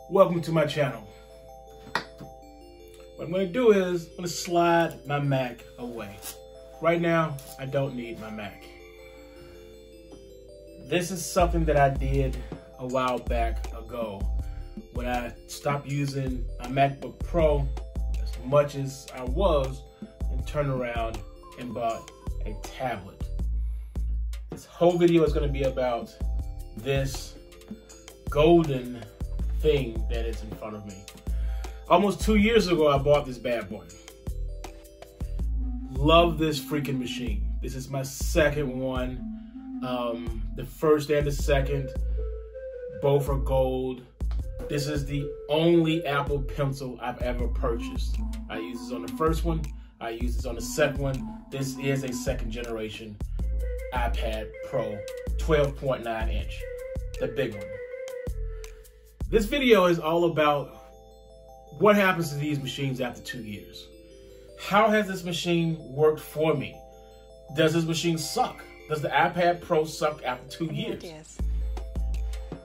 Welcome to my channel. What I'm going to do is I'm going to slide my Mac away. Right now, I don't need my Mac. This is something that I did a while back ago when I stopped using my MacBook Pro as much as I was and turned around and bought a tablet. This whole video is going to be about this golden thing that is in front of me. Almost 2 years ago, I bought this bad boy. Love this freaking machine. This is my second one. The first and the second, both are gold. This is the only Apple Pencil I've ever purchased. I used this on the first one. I used this on the second one. This is a second generation iPad Pro 12.9 inch, the big one. This video is all about what happens to these machines after 2 years. How has this machine worked for me? Does this machine suck? Does the iPad Pro suck after 2 years? Yes.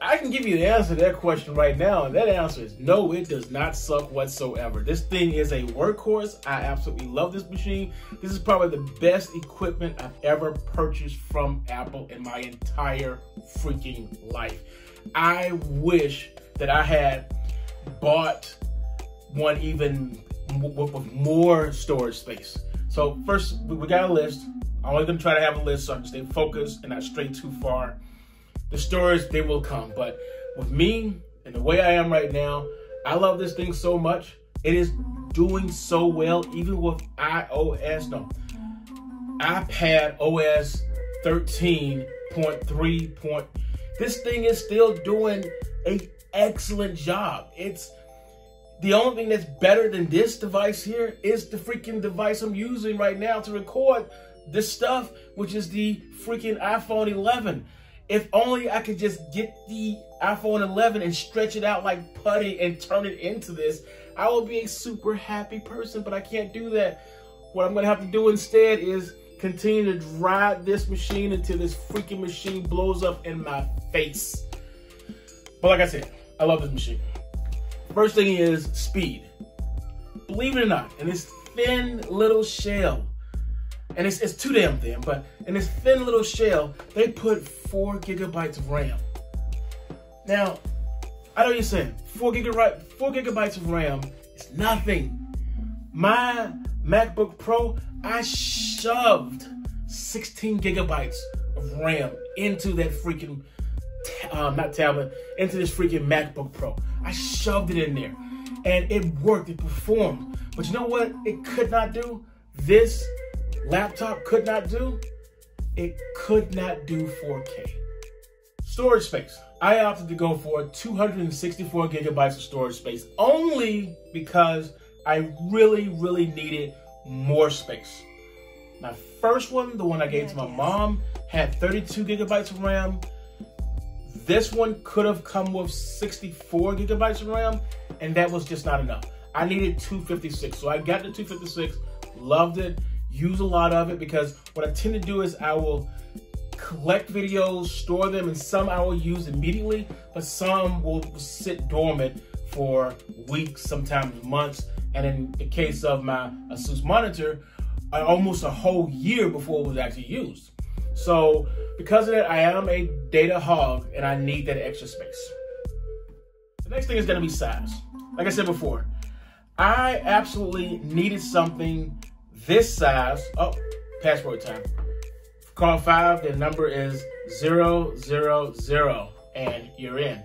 I can give you the answer to that question right now, and that answer is no, it does not suck whatsoever. This thing is a workhorse. I absolutely love this machine. This is probably the best equipment I've ever purchased from Apple in my entire freaking life. I wish that I had bought one even with more storage space. So first, we got a list. I'm only gonna try to have a list so I can stay focused and not stray too far. The storage, they will come. But with me and the way I am right now, I love this thing so much. It is doing so well, even with iPad OS 13.3. This thing is still doing an excellent job. It's the only thing that's better than this device here is the freaking device I'm using right now to record this stuff, which is the freaking iPhone 11. If only I could just get the iPhone 11 and stretch it out like putty and turn it into this, I will be a super happy person, but I can't do that. What I'm gonna have to do instead is continue to ride this machine until this freaking machine blows up in my face. But like I said, I love this machine. First thing is speed. Believe it or not, in this thin little shell, and it's too damn thin, but in this thin little shell, they put 4 gigabytes of RAM. Now, I know you're saying 4 gigabytes of RAM is nothing. My MacBook Pro, I shoved 16 gigabytes of RAM into that freaking not tablet, into this freaking MacBook Pro. I shoved it in there and it worked, it performed. But you know what it could not do? This laptop could not do? It could not do 4K. Storage space. I opted to go for 264 gigabytes of storage space only because I really needed more space. My first one, the one I gave to my mom, had 32 gigabytes of RAM. This one could have come with 64 gigabytes of RAM, and that was just not enough. I needed 256, so I got the 256, loved it, use a lot of it, because what I tend to do is I will collect videos, store them, and some I will use immediately, but some will sit dormant for weeks, sometimes months, and in the case of my Asus monitor, almost a whole year before it was actually used. So because of that, I am a data hog and I need that extra space. The next thing is gonna be size. Like I said before, I absolutely needed something this size. Oh, password time. Call 5, the number is 000 and you're in.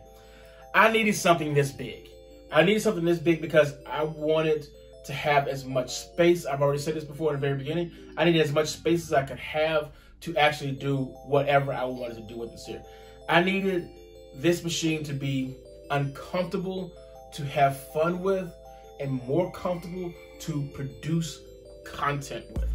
I needed something this big. I needed something this big because I wanted to have as much space. I've already said this before in the very beginning. I needed as much space as I could have to actually do whatever I wanted to do with this here. I needed this machine to be uncomfortable to have fun with and more comfortable to produce content with.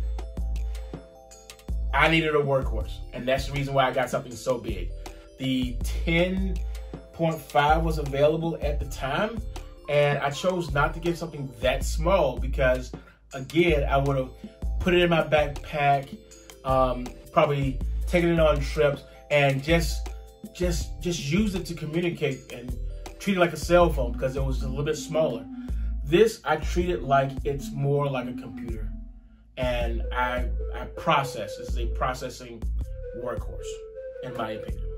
I needed a workhorse, and that's the reason why I got something so big. The 10.5 was available at the time, and I chose not to get something that small because, again, I would have put it in my backpack, probably taken it on trips, and just use it to communicate and treat it like a cell phone because it was a little bit smaller. This, I treat it like it's more like a computer. And I process. This is a processing workhorse, in my opinion.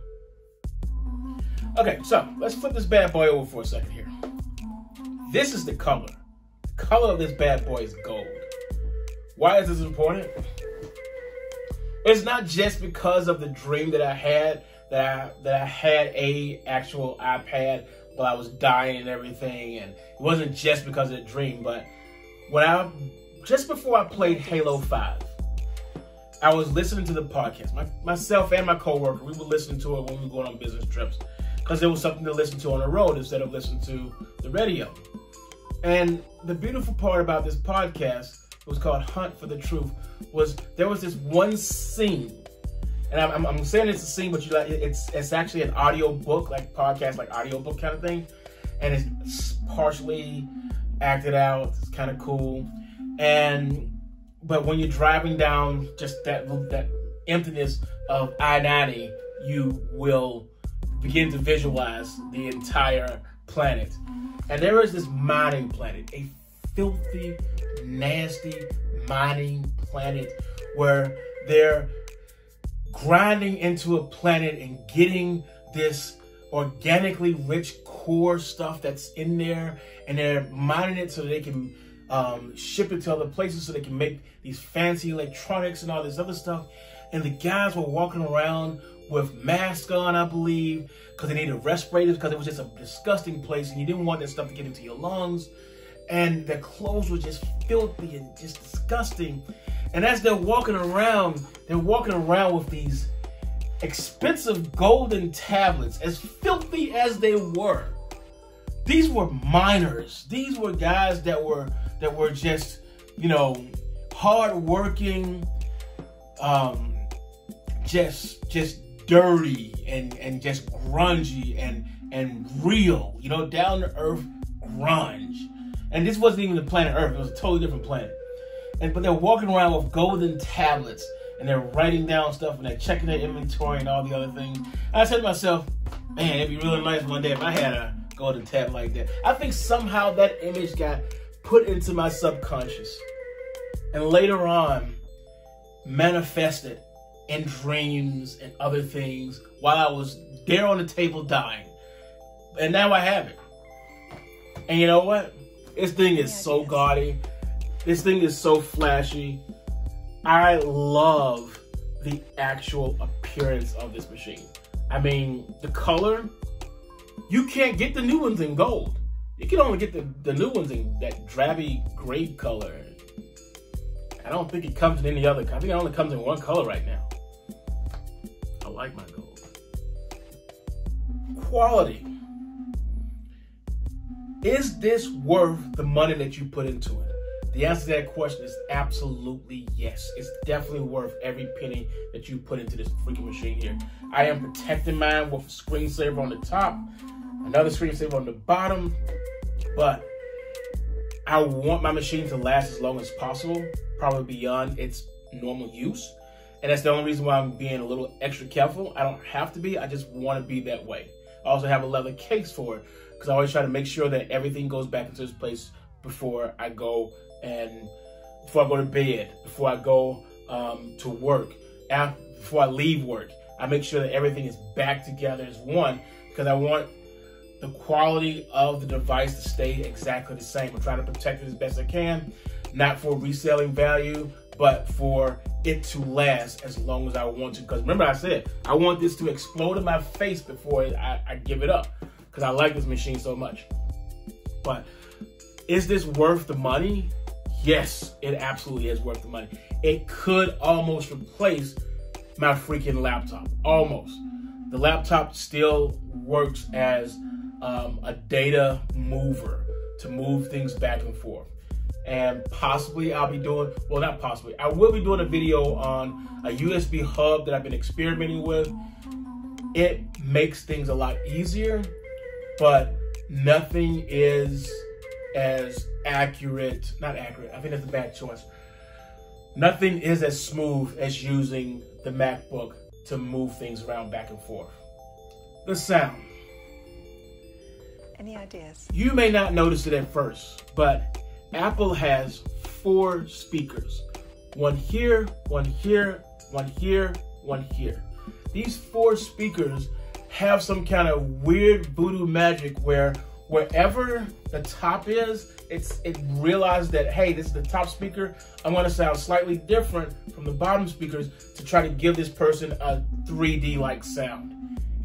Okay, so let's flip this bad boy over for a second here. This is the color. The color of this bad boy is gold. Why is this important? It's not just because of the dream that I had, that I had a actual iPad while I was dying and everything, and it wasn't just because of the dream, but just before I played Halo 5, I was listening to the podcast. Myself and my coworker, we were listening to it when we were going on business trips because it was something to listen to on the road instead of listening to the radio. And the beautiful part about this podcast, it was called Hunt for the Truth, was there was this one scene, and I'm saying it's a scene, but it's actually an audio book, like podcast, like audio book kind of thing, and it's partially acted out. It's kind of cool, but when you're driving down just that emptiness of I-90, you will begin to visualize the entire planet. And there is this mining planet, a filthy, nasty mining planet where they're grinding into a planet and getting this organically rich core stuff that's in there, and they're mining it so they can ship it to other places so they can make these fancy electronics and all this other stuff. And the guys were walking around with masks on, I believe, because they needed respirators because it was just a disgusting place and you didn't want that stuff to get into your lungs. And their clothes were just filthy and just disgusting. And as they're walking around with these expensive golden tablets, as filthy as they were. These were miners. These were guys that were just, hardworking, just dirty and just grungy and real, down to earth grunge. And this wasn't even the planet Earth. It was a totally different planet. But they're walking around with golden tablets and they're writing down stuff and they're checking their inventory and all the other things. And I said to myself, man, it'd be really nice one day if I had a golden tablet like that. I think somehow that image got put into my subconscious and later on manifested in dreams and other things while I was there on the table dying. And now I have it. And you know what? This thing is so gaudy. This thing is so flashy. I love the actual appearance of this machine. I mean, the color, you can't get the new ones in gold. You can only get the new ones in that drabby gray color. I don't think it comes in any other. I think it only comes in one color right now. I like my gold. Quality. Is this worth the money that you put into it? The answer to that question is absolutely yes. It's definitely worth every penny that you put into this freaking machine here. I am protecting mine with a screensaver on the top, another screensaver on the bottom, but I want my machine to last as long as possible, probably beyond its normal use. And that's the only reason why I'm being a little extra careful. I don't have to be, I just want to be that way. I also have a leather case for it because I always try to make sure that everything goes back into its place before I go to bed, before I go to work, before I leave work. I make sure that everything is back together as one because I want the quality of the device to stay exactly the same. I'm trying to protect it as best I can, not for reselling value, but for it to last as long as I want to. Because remember I said, I want this to explode in my face before I give it up because I like this machine so much. But is this worth the money? Yes, it absolutely is worth the money. It could almost replace my freaking laptop. Almost. The laptop still works as a data mover to move things back and forth. And possibly I'll be doing, well, not possibly, I will be doing a video on a USB hub that I've been experimenting with. It makes things a lot easier, but nothing is as accurate, not accurate, I think that's a bad choice. Nothing is as smooth as using the MacBook to move things around back and forth. The sound. Any ideas? You may not notice it at first, but Apple has 4 speakers. One here, one here, one here, one here. These 4 speakers have some kind of weird voodoo magic where wherever the top is, it realized that, hey, this is the top speaker. I'm going to sound slightly different from the bottom speakers to try to give this person a 3D-like sound.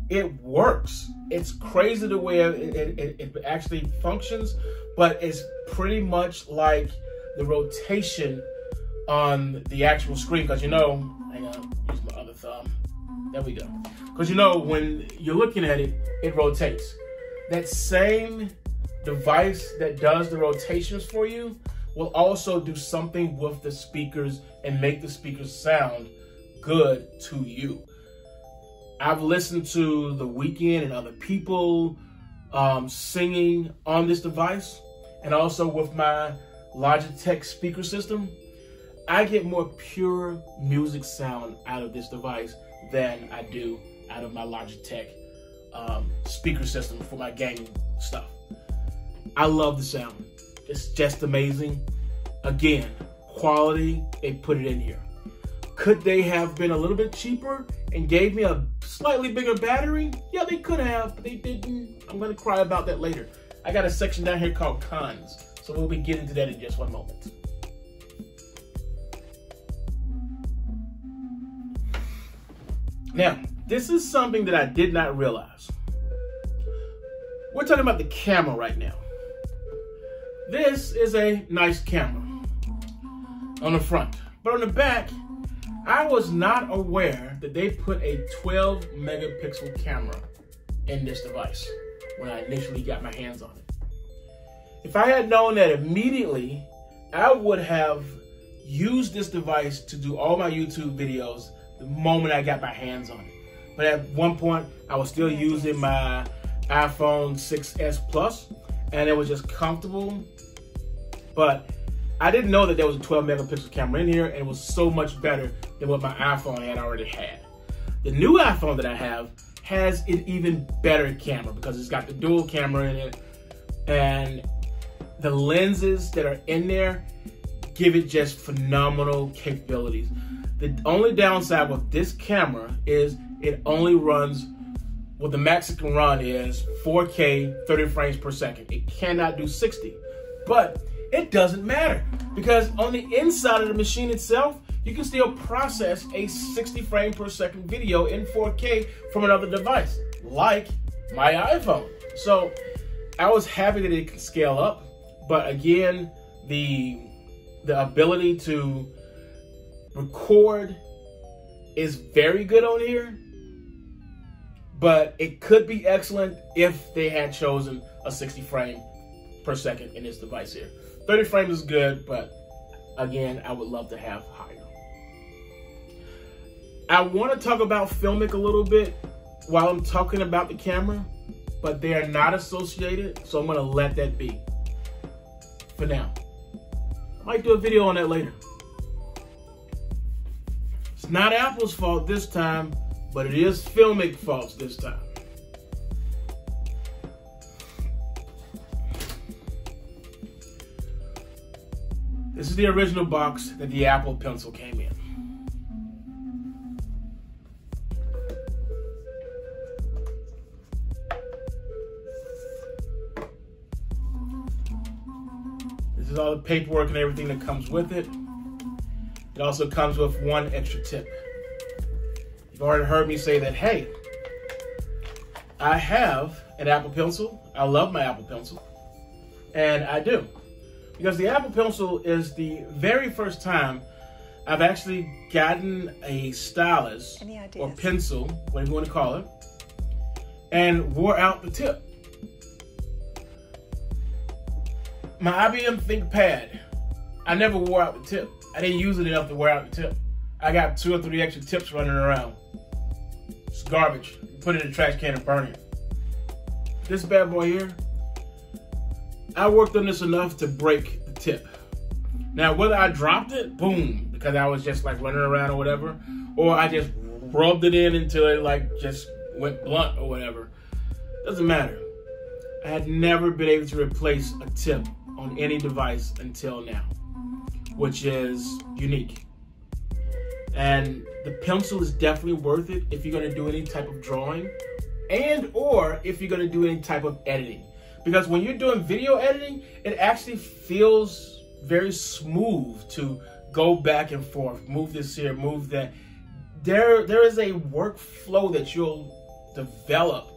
It works. It's crazy the way it actually functions, but it's pretty much like the rotation on the actual screen. Because hang on, use my other thumb. There we go. Because when you're looking at it, it rotates. That same device that does the rotations for you will also do something with the speakers and make the speakers sound good to you. I've listened to The Weeknd and other people singing on this device, and also with my Logitech speaker system. I get more pure music sound out of this device than I do out of my Logitech speaker system for my gaming stuff. I love the sound. It's just amazing. Again, quality, they put it in here. Could they have been a little bit cheaper and gave me a slightly bigger battery? Yeah, they could have, but they didn't. I'm going to cry about that later. I got a section down here called cons, so we'll be getting to that in just one moment. Now, this is something that I did not realize. We're talking about the camera right now. This is a nice camera on the front, but on the back, I was not aware that they put a 12 megapixel camera in this device when I initially got my hands on it. If I had known that immediately, I would have used this device to do all my YouTube videos the moment I got my hands on it. But at one point, I was still using my iPhone 6s Plus, and it was just comfortable. But I didn't know that there was a 12 megapixel camera in here, and it was so much better than what my iPhone had already had. The new iPhone that I have has an even better camera because it's got the dual camera in it, and the lenses that are in there give it just phenomenal capabilities. The only downside with this camera is it only runs, well, the max it can run is 4K 30 frames per second. It cannot do 60, but it doesn't matter because on the inside of the machine itself, you can still process a 60 frame per second video in 4K from another device, like my iPhone. So I was happy that it could scale up, but again, the ability to record is very good on here, but it could be excellent if they had chosen a 60 frame per second in this device here. 30 frames is good, but again, I would love to have higher. I want to talk about Filmic a little bit while I'm talking about the camera, but they are not associated, so I'm going to let that be for now. I might do a video on that later. It's not Apple's fault this time, but it is Filmic fault this time. This is the original box that the Apple Pencil came in. This is all the paperwork and everything that comes with it. It also comes with one extra tip. You've already heard me say that, hey, I have an Apple Pencil. I love my Apple Pencil. And I do. Because the Apple Pencil is the very first time I've actually gotten a stylus or pencil, whatever you want to call it, and wore out the tip. My IBM ThinkPad, I never wore out the tip. I didn't use it enough to wear out the tip. I got 2 or 3 extra tips running around. It's garbage. Put it in the trash can and burn it. This bad boy here, I worked on this enough to break the tip. Now, whether I dropped it, boom, because I was just like running around or whatever, or I just rubbed it in until it like just went blunt or whatever, doesn't matter. I had never been able to replace a tip on any device until now, which is unique. And the pencil is definitely worth it if you're going to do any type of drawing and or if you're going to do any type of editing. Because when you're doing video editing, it actually feels very smooth to go back and forth, move this here, move that. There is a workflow that you'll develop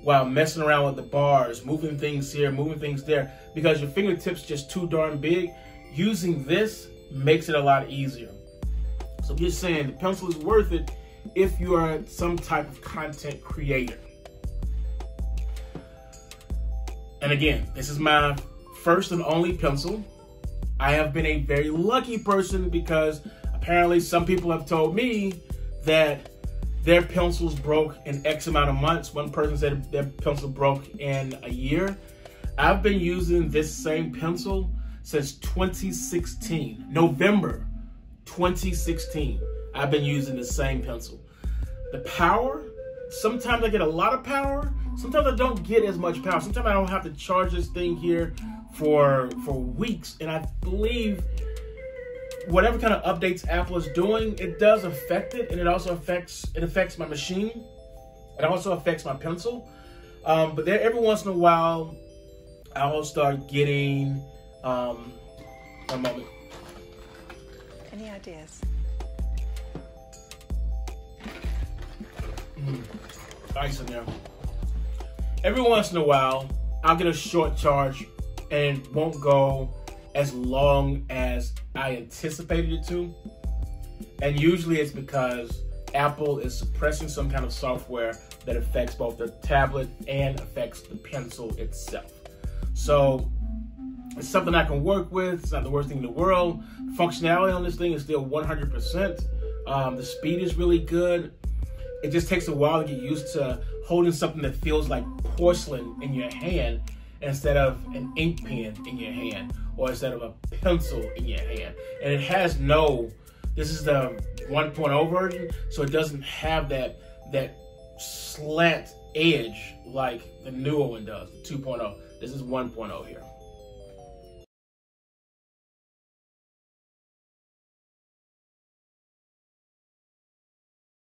while messing around with the bars, moving things here, moving things there, because your fingertips just too darn big. Using this makes it a lot easier. So I'm just saying the pencil is worth it if you are some type of content creator. And again, this is my first and only pencil. I have been a very lucky person because apparently some people have told me that their pencils broke in X amount of months. One person said their pencil broke in a year. I've been using this same pencil since 2016, November 2016. I've been using the same pencil. The power, sometimes I get a lot of power. Sometimes I don't get as much power. Sometimes I don't have to charge this thing here for weeks. And I believe whatever kind of updates Apple is doing, it does affect it. And it also affects my machine. It also affects my pencil. But there, every once in a while, I'll start getting, one moment. Any ideas? Ice in there. Every once in a while, I'll get a short charge and it won't go as long as I anticipated it to. And usually it's because Apple is suppressing some kind of software that affects both the tablet and affects the pencil itself. So it's something I can work with. It's not the worst thing in the world. Functionality on this thing is still 100%. The speed is really good. It just takes a while to get used to holding something that feels like porcelain in your hand instead of an ink pen in your hand or instead of a pencil in your hand. And it has this is the 1.0 version, so it doesn't have that slant edge like the newer one does, the 2.0. This is 1.0 here.